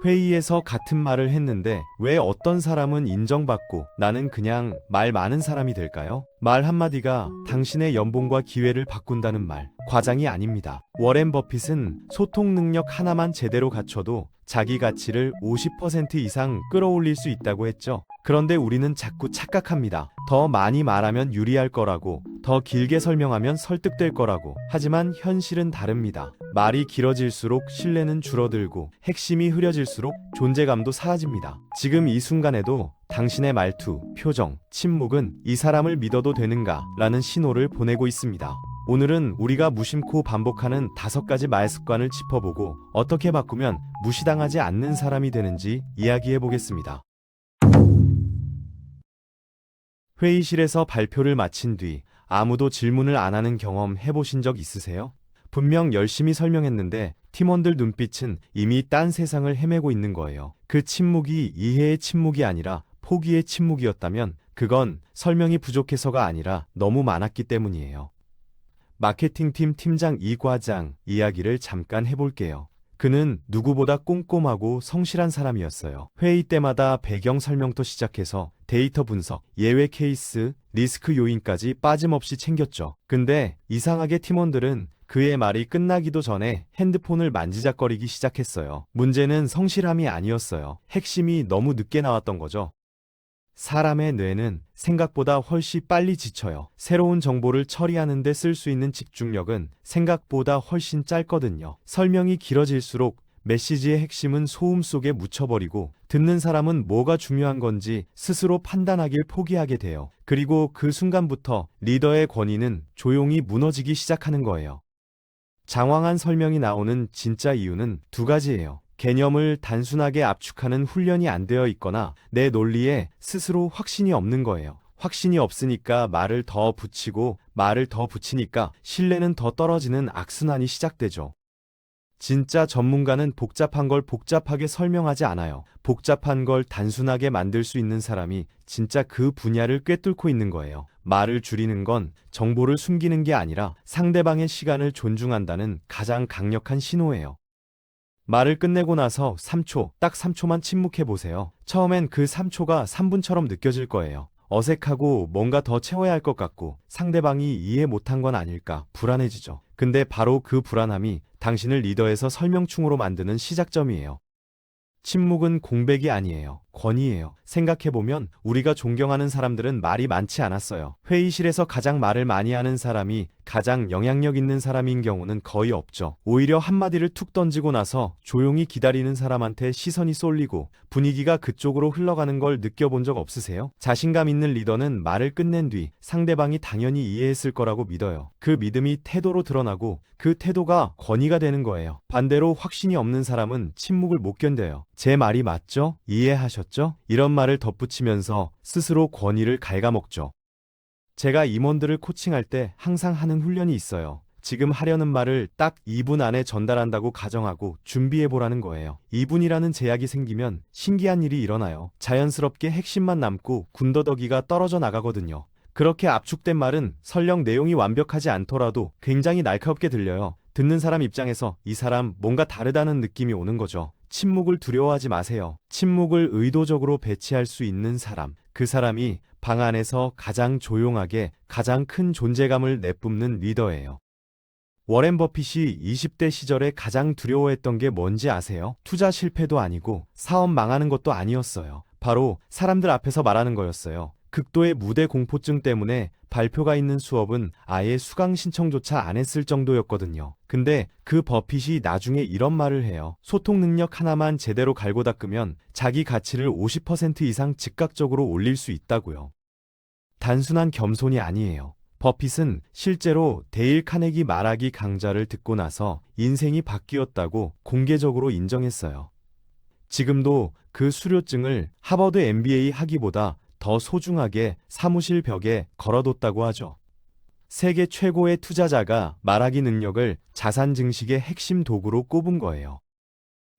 회의에서 같은 말을 했는데 왜 어떤 사람은 인정받고 나는 그냥 말 많은 사람이 될까요? 말 한마디가 당신의 연봉과 기회를 바꾼다는 말, 과장이 아닙니다. 워렌 버핏은 소통 능력 하나만 제대로 갖춰도 자기 가치를 50% 이상 끌어올릴 수 있다고 했죠. 그런데 우리는 자꾸 착각합니다. 더 많이 말하면 유리할 거라고, 더 길게 설명하면 설득될 거라고. 하지만 현실은 다릅니다. 말이 길어질수록 신뢰는 줄어들고 핵심이 흐려질수록 존재감도 사라집니다. 지금 이 순간에도 당신의 말투, 표정, 침묵은 이 사람을 믿어도 되는가? 라는 신호를 보내고 있습니다. 오늘은 우리가 무심코 반복하는 5가지 말 습관을 짚어보고 어떻게 바꾸면 무시당하지 않는 사람이 되는지 이야기해 보겠습니다. 회의실에서 발표를 마친 뒤 아무도 질문을 안 하는 경험 해보신 적 있으세요? 분명 열심히 설명했는데 팀원들 눈빛은 이미 딴 세상을 헤매고 있는 거예요. 그 침묵이 이해의 침묵이 아니라 포기의 침묵이었다면 그건 설명이 부족해서가 아니라 너무 많았기 때문이에요. 마케팅팀 팀장 이 과장 이야기를 잠깐 해볼게요. 그는 누구보다 꼼꼼하고 성실한 사람이었어요. 회의 때마다 배경 설명부터 시작해서 데이터 분석, 예외 케이스, 리스크 요인까지 빠짐없이 챙겼죠. 근데 이상하게 팀원들은 그의 말이 끝나기도 전에 핸드폰을 만지작거리기 시작했어요. 문제는 성실함이 아니었어요. 핵심이 너무 늦게 나왔던 거죠. 사람의 뇌는 생각보다 훨씬 빨리 지쳐요. 새로운 정보를 처리하는 데 쓸 수 있는 집중력은 생각보다 훨씬 짧거든요. 설명이 길어질수록 메시지의 핵심은 소음 속에 묻혀버리고 듣는 사람은 뭐가 중요한 건지 스스로 판단하길 포기하게 돼요. 그리고 그 순간부터 리더의 권위는 조용히 무너지기 시작하는 거예요. 장황한 설명이 나오는 진짜 이유는 2가지예요. 개념을 단순하게 압축하는 훈련이 안 되어 있거나 내 논리에 스스로 확신이 없는 거예요. 확신이 없으니까 말을 더 붙이고 말을 더 붙이니까 신뢰는 더 떨어지는 악순환이 시작되죠. 진짜 전문가는 복잡한 걸 복잡하게 설명하지 않아요. 복잡한 걸 단순하게 만들 수 있는 사람이 진짜 그 분야를 꿰뚫고 있는 거예요. 말을 줄이는 건 정보를 숨기는 게 아니라 상대방의 시간을 존중한다는 가장 강력한 신호예요. 말을 끝내고 나서 3초, 딱 3초만 침묵해 보세요. 처음엔 그 3초가 3분처럼 느껴질 거예요. 어색하고 뭔가 더 채워야 할 것 같고 상대방이 이해 못한 건 아닐까 불안해지죠. 근데 바로 그 불안함이 당신을 리더에서 설명충으로 만드는 시작점이에요. 침묵은 공백이 아니에요. 권위예요. 생각해보면 우리가 존경하는 사람들은 말이 많지 않았어요. 회의실에서 가장 말을 많이 하는 사람이 가장 영향력 있는 사람인 경우는 거의 없죠. 오히려 한마디를 툭 던지고 나서 조용히 기다리는 사람한테 시선이 쏠리고 분위기가 그쪽으로 흘러가는 걸 느껴본 적 없으세요? 자신감 있는 리더는 말을 끝낸 뒤 상대방이 당연히 이해했을 거라고 믿어요. 그 믿음이 태도로 드러나고 그 태도가 권위가 되는 거예요. 반대로 확신이 없는 사람은 침묵을 못 견뎌요. 제 말이 맞죠? 이해하셨죠? 이런 말을 덧붙이면서 스스로 권위를 갉아먹죠. 제가 임원들을 코칭할 때 항상 하는 훈련이 있어요. 지금 하려는 말을 딱 2분 안에 전달한다고 가정하고 준비해보라는 거예요. 2분이라는 제약이 생기면 신기한 일이 일어나요. 자연스럽게 핵심만 남고 군더더기가 떨어져 나가거든요. 그렇게 압축된 말은 설령 내용이 완벽하지 않더라도 굉장히 날카롭게 들려요. 듣는 사람 입장에서 이 사람 뭔가 다르다는 느낌이 오는 거죠. 침묵을 두려워하지 마세요. 침묵을 의도적으로 배치할 수 있는 사람, 그 사람이 방 안에서 가장 조용하게 가장 큰 존재감을 내뿜는 리더예요. 워렌 버핏이 20대 시절에 가장 두려워했던 게 뭔지 아세요? 투자 실패도 아니고 사업 망하는 것도 아니었어요. 바로 사람들 앞에서 말하는 거였어요. 극도의 무대 공포증 때문에 발표가 있는 수업은 아예 수강 신청조차 안 했을 정도였거든요. 근데 그 버핏이 나중에 이런 말을 해요. 소통 능력 하나만 제대로 갈고 닦으면 자기 가치를 50% 이상 즉각적으로 올릴 수 있다고요. 단순한 겸손이 아니에요. 버핏은 실제로 데일 카네기 말하기 강좌를 듣고 나서 인생이 바뀌었다고 공개적으로 인정했어요. 지금도 그 수료증을 하버드 MBA 학위보다 더 소중하게 사무실 벽에 걸어뒀다고 하죠. 세계 최고의 투자자가 말하기 능력을 자산 증식의 핵심 도구로 꼽은 거예요.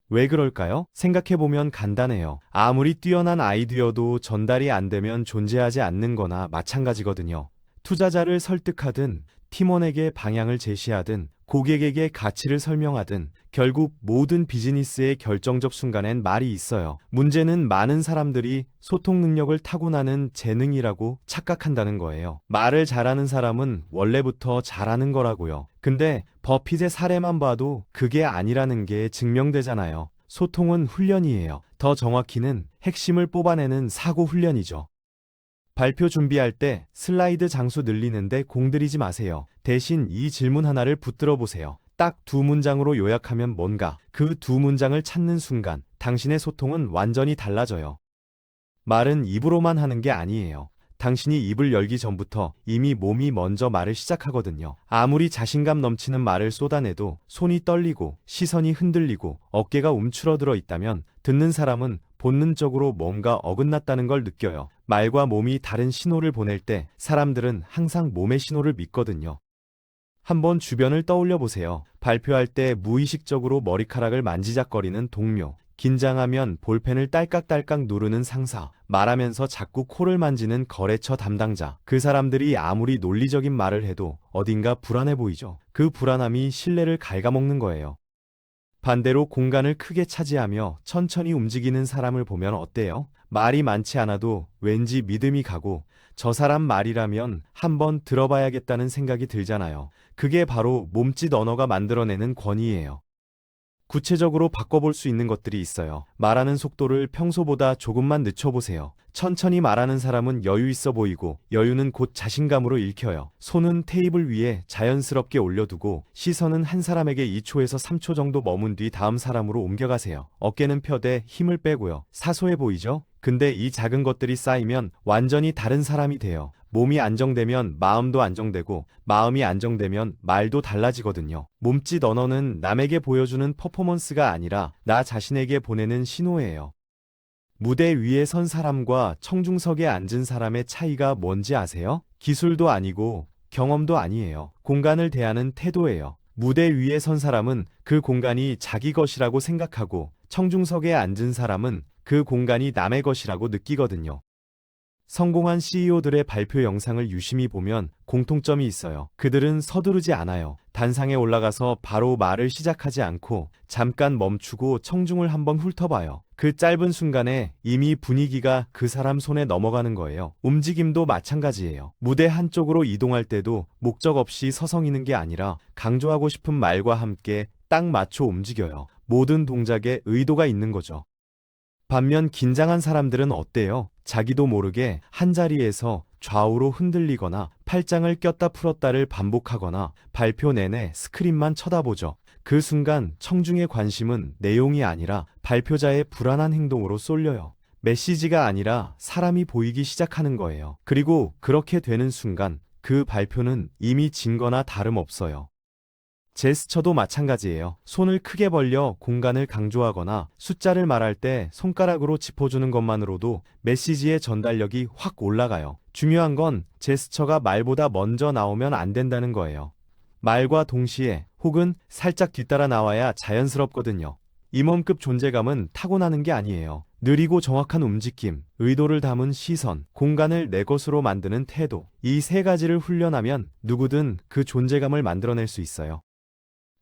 왜 그럴까요? 생각해보면 간단해요. 아무리 뛰어난 아이디어도 전달이 안 되면 존재하지 않는 거나 마찬가지거든요. 투자자를 설득하든 팀원에게 방향을 제시하든 고객에게 가치를 설명하든 결국 모든 비즈니스의 결정적 순간엔 말이 있어요. 문제는 많은 사람들이 소통 능력을 타고나는 재능이라고 착각한다는 거예요. 말을 잘하는 사람은 원래부터 잘하는 거라고요. 근데 버핏의 사례만 봐도 그게 아니라는 게 증명되잖아요. 소통은 훈련이에요. 더 정확히는 핵심을 뽑아내는 사고 훈련이죠. 발표 준비할 때 슬라이드 장수 늘리는데 공들이지 마세요. 대신 이 질문 하나를 붙들어 보세요. 딱 두 문장으로 요약하면 뭔가, 그 두 문장을 찾는 순간 당신의 소통은 완전히 달라져요. 말은 입으로만 하는 게 아니에요. 당신이 입을 열기 전부터 이미 몸이 먼저 말을 시작하거든요. 아무리 자신감 넘치는 말을 쏟아내도 손이 떨리고 시선이 흔들리고 어깨가 움츠러들어 있다면 듣는 사람은 본능적으로 뭔가 어긋났다는 걸 느껴요. 말과 몸이 다른 신호를 보낼 때 사람들은 항상 몸의 신호를 믿거든요. 한번 주변을 떠올려 보세요. 발표할 때 무의식적으로 머리카락을 만지작거리는 동료, 긴장하면 볼펜을 딸깍딸깍 누르는 상사, 말하면서 자꾸 코를 만지는 거래처 담당자. 그 사람들이 아무리 논리적인 말을 해도 어딘가 불안해 보이죠. 그 불안함이 신뢰를 갉아먹는 거예요. 반대로 공간을 크게 차지하며 천천히 움직이는 사람을 보면 어때요? 말이 많지 않아도 왠지 믿음이 가고 저 사람 말이라면 한번 들어봐야겠다는 생각이 들잖아요. 그게 바로 몸짓 언어가 만들어내는 권위예요. 구체적으로 바꿔볼 수 있는 것들이 있어요. 말하는 속도를 평소보다 조금만 늦춰보세요. 천천히 말하는 사람은 여유 있어 보이고 여유는 곧 자신감으로 읽혀요. 손은 테이블 위에 자연스럽게 올려두고 시선은 한 사람에게 2초에서 3초 정도 머문 뒤 다음 사람으로 옮겨가세요. 어깨는 펴되 힘을 빼고요. 사소해 보이죠? 근데 이 작은 것들이 쌓이면 완전히 다른 사람이 돼요. 몸이 안정되면 마음도 안정되고 마음이 안정되면 말도 달라지거든요. 몸짓 언어는 남에게 보여주는 퍼포먼스가 아니라 나 자신에게 보내는 신호예요. 무대 위에 선 사람과 청중석에 앉은 사람의 차이가 뭔지 아세요? 기술도 아니고 경험도 아니에요. 공간을 대하는 태도예요. 무대 위에 선 사람은 그 공간이 자기 것이라고 생각하고 청중석에 앉은 사람은 그 공간이 남의 것이라고 느끼거든요. 성공한 CEO들의 발표 영상을 유심히 보면 공통점이 있어요. 그들은 서두르지 않아요. 단상에 올라가서 바로 말을 시작하지 않고 잠깐 멈추고 청중을 한번 훑어봐요. 그 짧은 순간에 이미 분위기가 그 사람 손에 넘어가는 거예요. 움직임도 마찬가지예요. 무대 한쪽으로 이동할 때도 목적 없이 서성이는 게 아니라 강조하고 싶은 말과 함께 딱 맞춰 움직여요. 모든 동작에 의도가 있는 거죠. 반면 긴장한 사람들은 어때요? 자기도 모르게 한자리에서 좌우로 흔들리거나 팔짱을 꼈다 풀었다를 반복하거나 발표 내내 스크린만 쳐다보죠. 그 순간 청중의 관심은 내용이 아니라 발표자의 불안한 행동으로 쏠려요. 메시지가 아니라 사람이 보이기 시작하는 거예요. 그리고 그렇게 되는 순간 그 발표는 이미 진 거나 다름없어요. 제스처도 마찬가지예요. 손을 크게 벌려 공간을 강조하거나 숫자를 말할 때 손가락으로 짚어주는 것만으로도 메시지의 전달력이 확 올라가요. 중요한 건 제스처가 말보다 먼저 나오면 안 된다는 거예요. 말과 동시에 혹은 살짝 뒤따라 나와야 자연스럽거든요. 임원급 존재감은 타고나는 게 아니에요. 느리고 정확한 움직임, 의도를 담은 시선, 공간을 내 것으로 만드는 태도. 이 세 가지를 훈련하면 누구든 그 존재감을 만들어낼 수 있어요.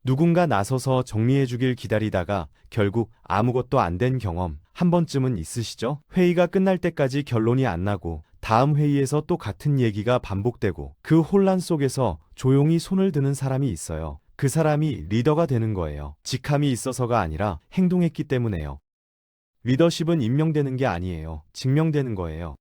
누군가 나서서 정리해주길 기다리다가 결국 아무것도 안 된 경험 한 번쯤은 있으시죠? 회의가 끝날 때까지 결론이 안 나고 다음 회의에서 또 같은 얘기가 반복되고 그 혼란 속에서 조용히 손을 드는 사람이 있어요. 그 사람이 리더가 되는 거예요. 직함이 있어서가 아니라 행동했기 때문에요. 리더십은 임명되는 게 아니에요. 직명되는 거예요.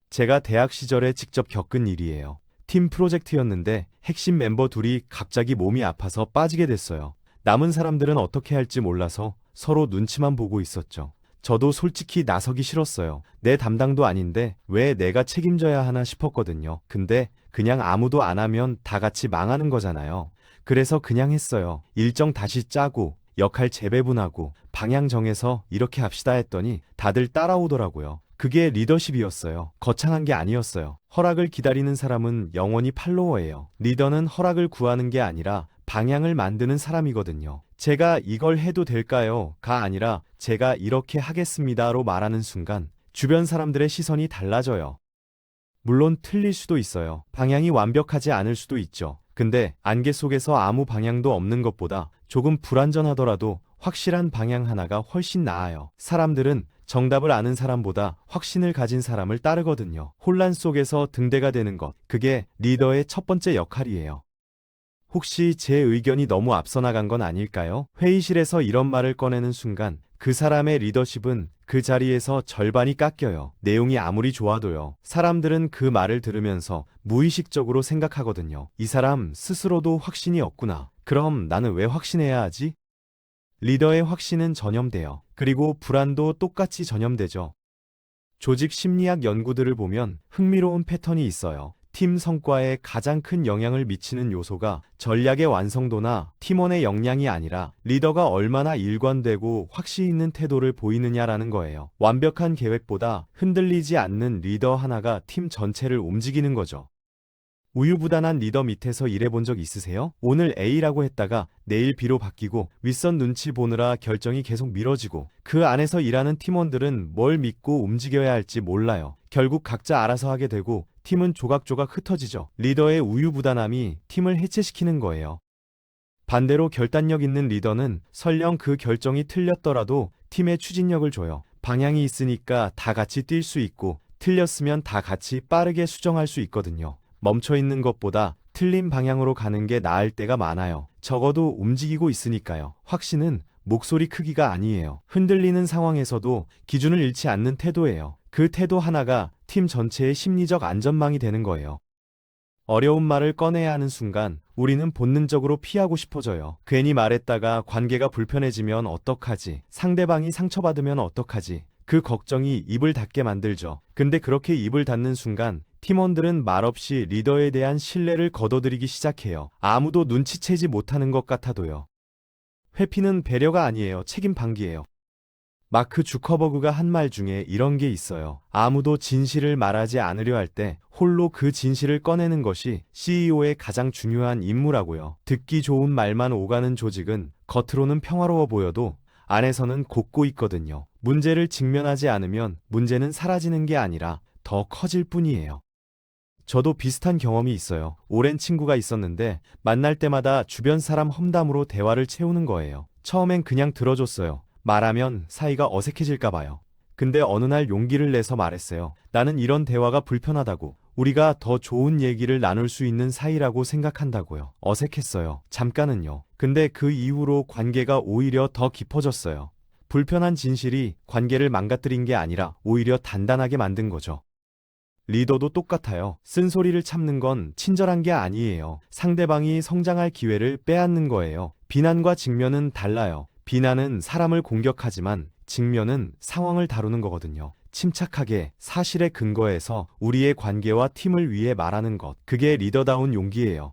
제가 대학 시절에 직접 겪은 일이에요. 팀 프로젝트였는데 핵심 멤버 둘이 갑자기 몸이 아파서 빠지게 됐어요. 남은 사람들은 어떻게 할지 몰라서 서로 눈치만 보고 있었죠. 저도 솔직히 나서기 싫었어요. 내 담당도 아닌데 왜 내가 책임져야 하나 싶었거든요. 근데 그냥 아무도 안 하면 다 같이 망하는 거잖아요. 그래서 그냥 했어요. 일정 다시 짜고 역할 재배분하고 방향 정해서 이렇게 합시다 했더니 다들 따라오더라고요. 그게 리더십이었어요. 거창한 게 아니었어요. 허락을 기다리는 사람은 영원히 팔로워예요. 리더는 허락을 구하는 게 아니라 방향을 만드는 사람이거든요. 제가 이걸 해도 될까요?가 아니라 제가 이렇게 하겠습니다로 말하는 순간 주변 사람들의 시선이 달라져요. 물론 틀릴 수도 있어요. 방향이 완벽하지 않을 수도 있죠. 근데 안개 속에서 아무 방향도 없는 것보다 조금 불완전하더라도 확실한 방향 하나가 훨씬 나아요. 사람들은 정답을 아는 사람보다 확신을 가진 사람을 따르거든요. 혼란 속에서 등대가 되는 것, 그게 리더의 첫 번째 역할이에요. 혹시 제 의견이 너무 앞서 나간 건 아닐까요? 회의실에서 이런 말을 꺼내는 순간 그 사람의 리더십은 그 자리에서 절반이 깎여요. 내용이 아무리 좋아도요. 사람들은 그 말을 들으면서 무의식적으로 생각하거든요. 이 사람 스스로도 확신이 없구나. 그럼 나는 왜 확신해야 하지? 리더의 확신은 전염돼요. 그리고 불안도 똑같이 전염되죠. 조직 심리학 연구들을 보면 흥미로운 패턴이 있어요. 팀 성과에 가장 큰 영향을 미치는 요소가 전략의 완성도나 팀원의 역량이 아니라 리더가 얼마나 일관되고 확신 있는 태도를 보이느냐라는 거예요. 완벽한 계획보다 흔들리지 않는 리더 하나가 팀 전체를 움직이는 거죠. 우유부단한 리더 밑에서 일해본 적 있으세요? 오늘 A라고 했다가 내일 B로 바뀌고 윗선 눈치 보느라 결정이 계속 미뤄지고 그 안에서 일하는 팀원들은 뭘 믿고 움직여야 할지 몰라요. 결국 각자 알아서 하게 되고 팀은 조각조각 흩어지죠. 리더의 우유부단함이 팀을 해체시키는 거예요. 반대로 결단력 있는 리더는 설령 그 결정이 틀렸더라도 팀에 추진력을 줘요. 방향이 있으니까 다 같이 뛸 수 있고 틀렸으면 다 같이 빠르게 수정할 수 있거든요. 멈춰 있는 것보다 틀린 방향으로 가는 게 나을 때가 많아요. 적어도 움직이고 있으니까요. 확신은 목소리 크기가 아니에요. 흔들리는 상황에서도 기준을 잃지 않는 태도예요. 그 태도 하나가 팀 전체의 심리적 안전망이 되는 거예요. 어려운 말을 꺼내야 하는 순간 우리는 본능적으로 피하고 싶어져요. 괜히 말했다가 관계가 불편해지면 어떡하지? 상대방이 상처받으면 어떡하지? 그 걱정이 입을 닫게 만들죠. 근데 그렇게 입을 닫는 순간 팀원들은 말없이 리더에 대한 신뢰를 거둬들이기 시작해요. 아무도 눈치채지 못하는 것 같아도요. 회피는 배려가 아니에요. 책임 방기예요. 마크 주커버그가 한 말 중에 이런 게 있어요. 아무도 진실을 말하지 않으려 할 때 홀로 그 진실을 꺼내는 것이 CEO의 가장 중요한 임무라고요. 듣기 좋은 말만 오가는 조직은 겉으로는 평화로워 보여도 안에서는 곶고 있거든요. 문제를 직면하지 않으면 문제는 사라지는 게 아니라 더 커질 뿐이에요. 저도 비슷한 경험이 있어요. 오랜 친구가 있었는데 만날 때마다 주변 사람 험담으로 대화를 채우는 거예요. 처음엔 그냥 들어줬어요. 말하면 사이가 어색해질까 봐요. 근데 어느 날 용기를 내서 말했어요. 나는 이런 대화가 불편하다고. 우리가 더 좋은 얘기를 나눌 수 있는 사이라고 생각한다고요. 어색했어요. 잠깐은요. 근데 그 이후로 관계가 오히려 더 깊어졌어요. 불편한 진실이 관계를 망가뜨린 게 아니라 오히려 단단하게 만든 거죠. 리더도 똑같아요. 쓴소리를 참는 건 친절한 게 아니에요. 상대방이 성장할 기회를 빼앗는 거예요. 비난과 직면은 달라요. 비난은 사람을 공격하지만 직면은 상황을 다루는 거거든요. 침착하게 사실에 근거해서 우리의 관계와 팀을 위해 말하는 것. 그게 리더다운 용기예요.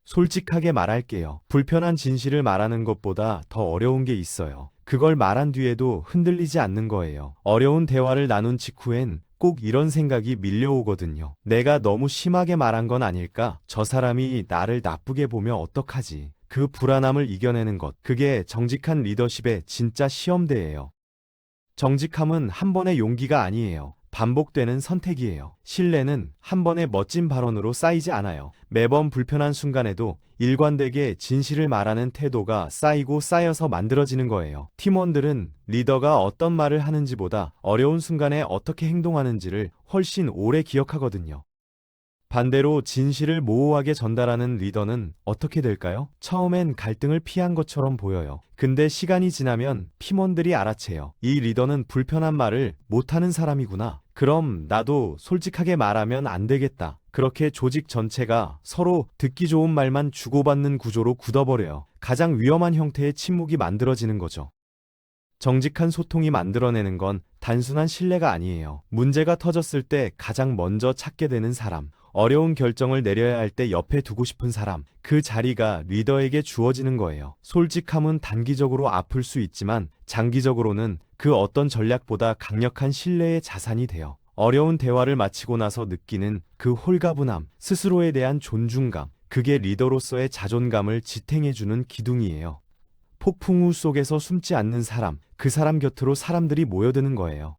솔직하게 말할게요. 불편한 진실을 말하는 것보다 더 어려운 게 있어요. 그걸 말한 뒤에도 흔들리지 않는 거예요. 어려운 대화를 나눈 직후엔 꼭 이런 생각이 밀려오거든요. 내가 너무 심하게 말한 건 아닐까? 저 사람이 나를 나쁘게 보면 어떡하지? 그 불안함을 이겨내는 것. 그게 정직한 리더십의 진짜 시험대예요. 정직함은 한 번의 용기가 아니에요. 반복되는 선택이에요. 신뢰는 한 번의 멋진 발언으로 쌓이지 않아요. 매번 불편한 순간에도 일관되게 진실을 말하는 태도가 쌓이고 쌓여서 만들어지는 거예요. 팀원들은 리더가 어떤 말을 하는지보다 어려운 순간에 어떻게 행동하는지를 훨씬 오래 기억하거든요. 반대로 진실을 모호하게 전달하는 리더는 어떻게 될까요? 처음엔 갈등을 피한 것처럼 보여요. 근데 시간이 지나면 팀원들이 알아채요. 이 리더는 불편한 말을 못하는 사람이구나. 그럼 나도 솔직하게 말하면 안 되겠다. 그렇게 조직 전체가 서로 듣기 좋은 말만 주고받는 구조로 굳어버려요. 가장 위험한 형태의 침묵이 만들어지는 거죠. 정직한 소통이 만들어내는 건 단순한 신뢰가 아니에요. 문제가 터졌을 때 가장 먼저 찾게 되는 사람, 어려운 결정을 내려야 할 때 옆에 두고 싶은 사람, 그 자리가 리더에게 주어지는 거예요. 솔직함은 단기적으로 아플 수 있지만 장기적으로는 그 어떤 전략보다 강력한 신뢰의 자산이 돼요. 어려운 대화를 마치고 나서 느끼는 그 홀가분함, 스스로에 대한 존중감, 그게 리더로서의 자존감을 지탱해주는 기둥이에요. 폭풍우 속에서 숨지 않는 사람, 그 사람 곁으로 사람들이 모여드는 거예요.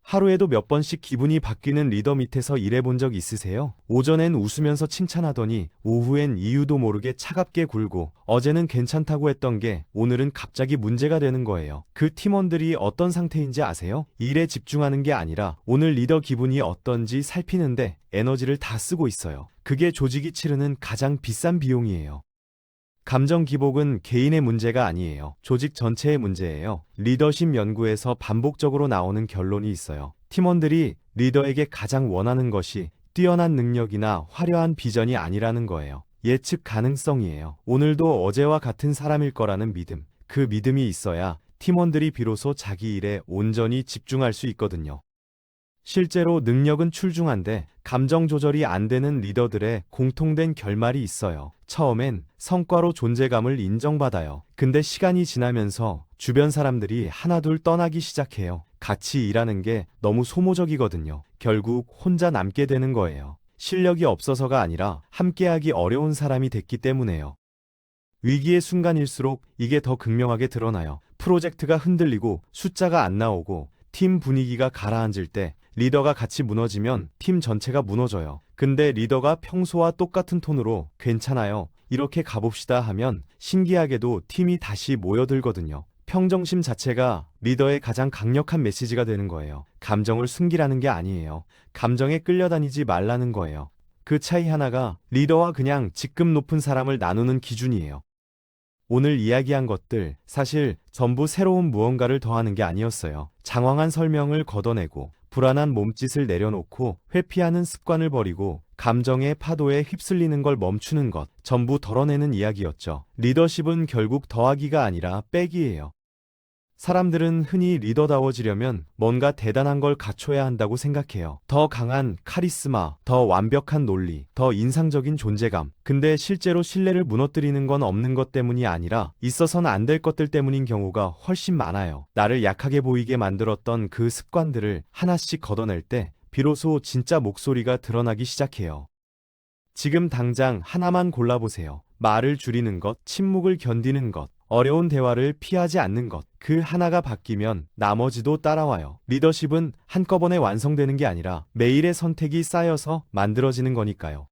하루에도 몇 번씩 기분이 바뀌는 리더 밑에서 일해본 적 있으세요? 오전엔 웃으면서 칭찬하더니 오후엔 이유도 모르게 차갑게 굴고 어제는 괜찮다고 했던 게 오늘은 갑자기 문제가 되는 거예요. 그 팀원들이 어떤 상태인지 아세요? 일에 집중하는 게 아니라 오늘 리더 기분이 어떤지 살피는데 에너지를 다 쓰고 있어요. 그게 조직이 치르는 가장 비싼 비용이에요. 감정 기복은 개인의 문제가 아니에요. 조직 전체의 문제예요. 리더십 연구에서 반복적으로 나오는 결론이 있어요. 팀원들이 리더에게 가장 원하는 것이 뛰어난 능력이나 화려한 비전이 아니라는 거예요. 예측 가능성이에요. 오늘도 어제와 같은 사람일 거라는 믿음. 그 믿음이 있어야 팀원들이 비로소 자기 일에 온전히 집중할 수 있거든요. 실제로 능력은 출중한데 감정 조절이 안 되는 리더들의 공통된 결말이 있어요. 처음엔 성과로 존재감을 인정받아요. 근데 시간이 지나면서 주변 사람들이 하나둘 떠나기 시작해요. 같이 일하는 게 너무 소모적이거든요. 결국 혼자 남게 되는 거예요. 실력이 없어서가 아니라 함께하기 어려운 사람이 됐기 때문에요. 위기의 순간일수록 이게 더 극명하게 드러나요. 프로젝트가 흔들리고 숫자가 안 나오고 팀 분위기가 가라앉을 때 리더가 같이 무너지면 팀 전체가 무너져요. 근데 리더가 평소와 똑같은 톤으로 괜찮아요, 이렇게 가봅시다 하면 신기하게도 팀이 다시 모여들거든요. 평정심 자체가 리더의 가장 강력한 메시지가 되는 거예요. 감정을 숨기라는 게 아니에요. 감정에 끌려다니지 말라는 거예요. 그 차이 하나가 리더와 그냥 직급 높은 사람을 나누는 기준이에요. 오늘 이야기한 것들 사실 전부 새로운 무언가를 더하는 게 아니었어요. 장황한 설명을 걷어내고 불안한 몸짓을 내려놓고 회피하는 습관을 버리고 감정의 파도에 휩쓸리는 걸 멈추는 것, 전부 덜어내는 이야기였죠. 리더십은 결국 더하기가 아니라 빼기예요. 사람들은 흔히 리더다워지려면 뭔가 대단한 걸 갖춰야 한다고 생각해요. 더 강한 카리스마, 더 완벽한 논리, 더 인상적인 존재감. 근데 실제로 신뢰를 무너뜨리는 건 없는 것 때문이 아니라 있어서는 안 될 것들 때문인 경우가 훨씬 많아요. 나를 약하게 보이게 만들었던 그 습관들을 하나씩 걷어낼 때 비로소 진짜 목소리가 드러나기 시작해요. 지금 당장 하나만 골라보세요. 말을 줄이는 것, 침묵을 견디는 것, 어려운 대화를 피하지 않는 것. 그 하나가 바뀌면 나머지도 따라와요. 리더십은 한꺼번에 완성되는 게 아니라 매일의 선택이 쌓여서 만들어지는 거니까요.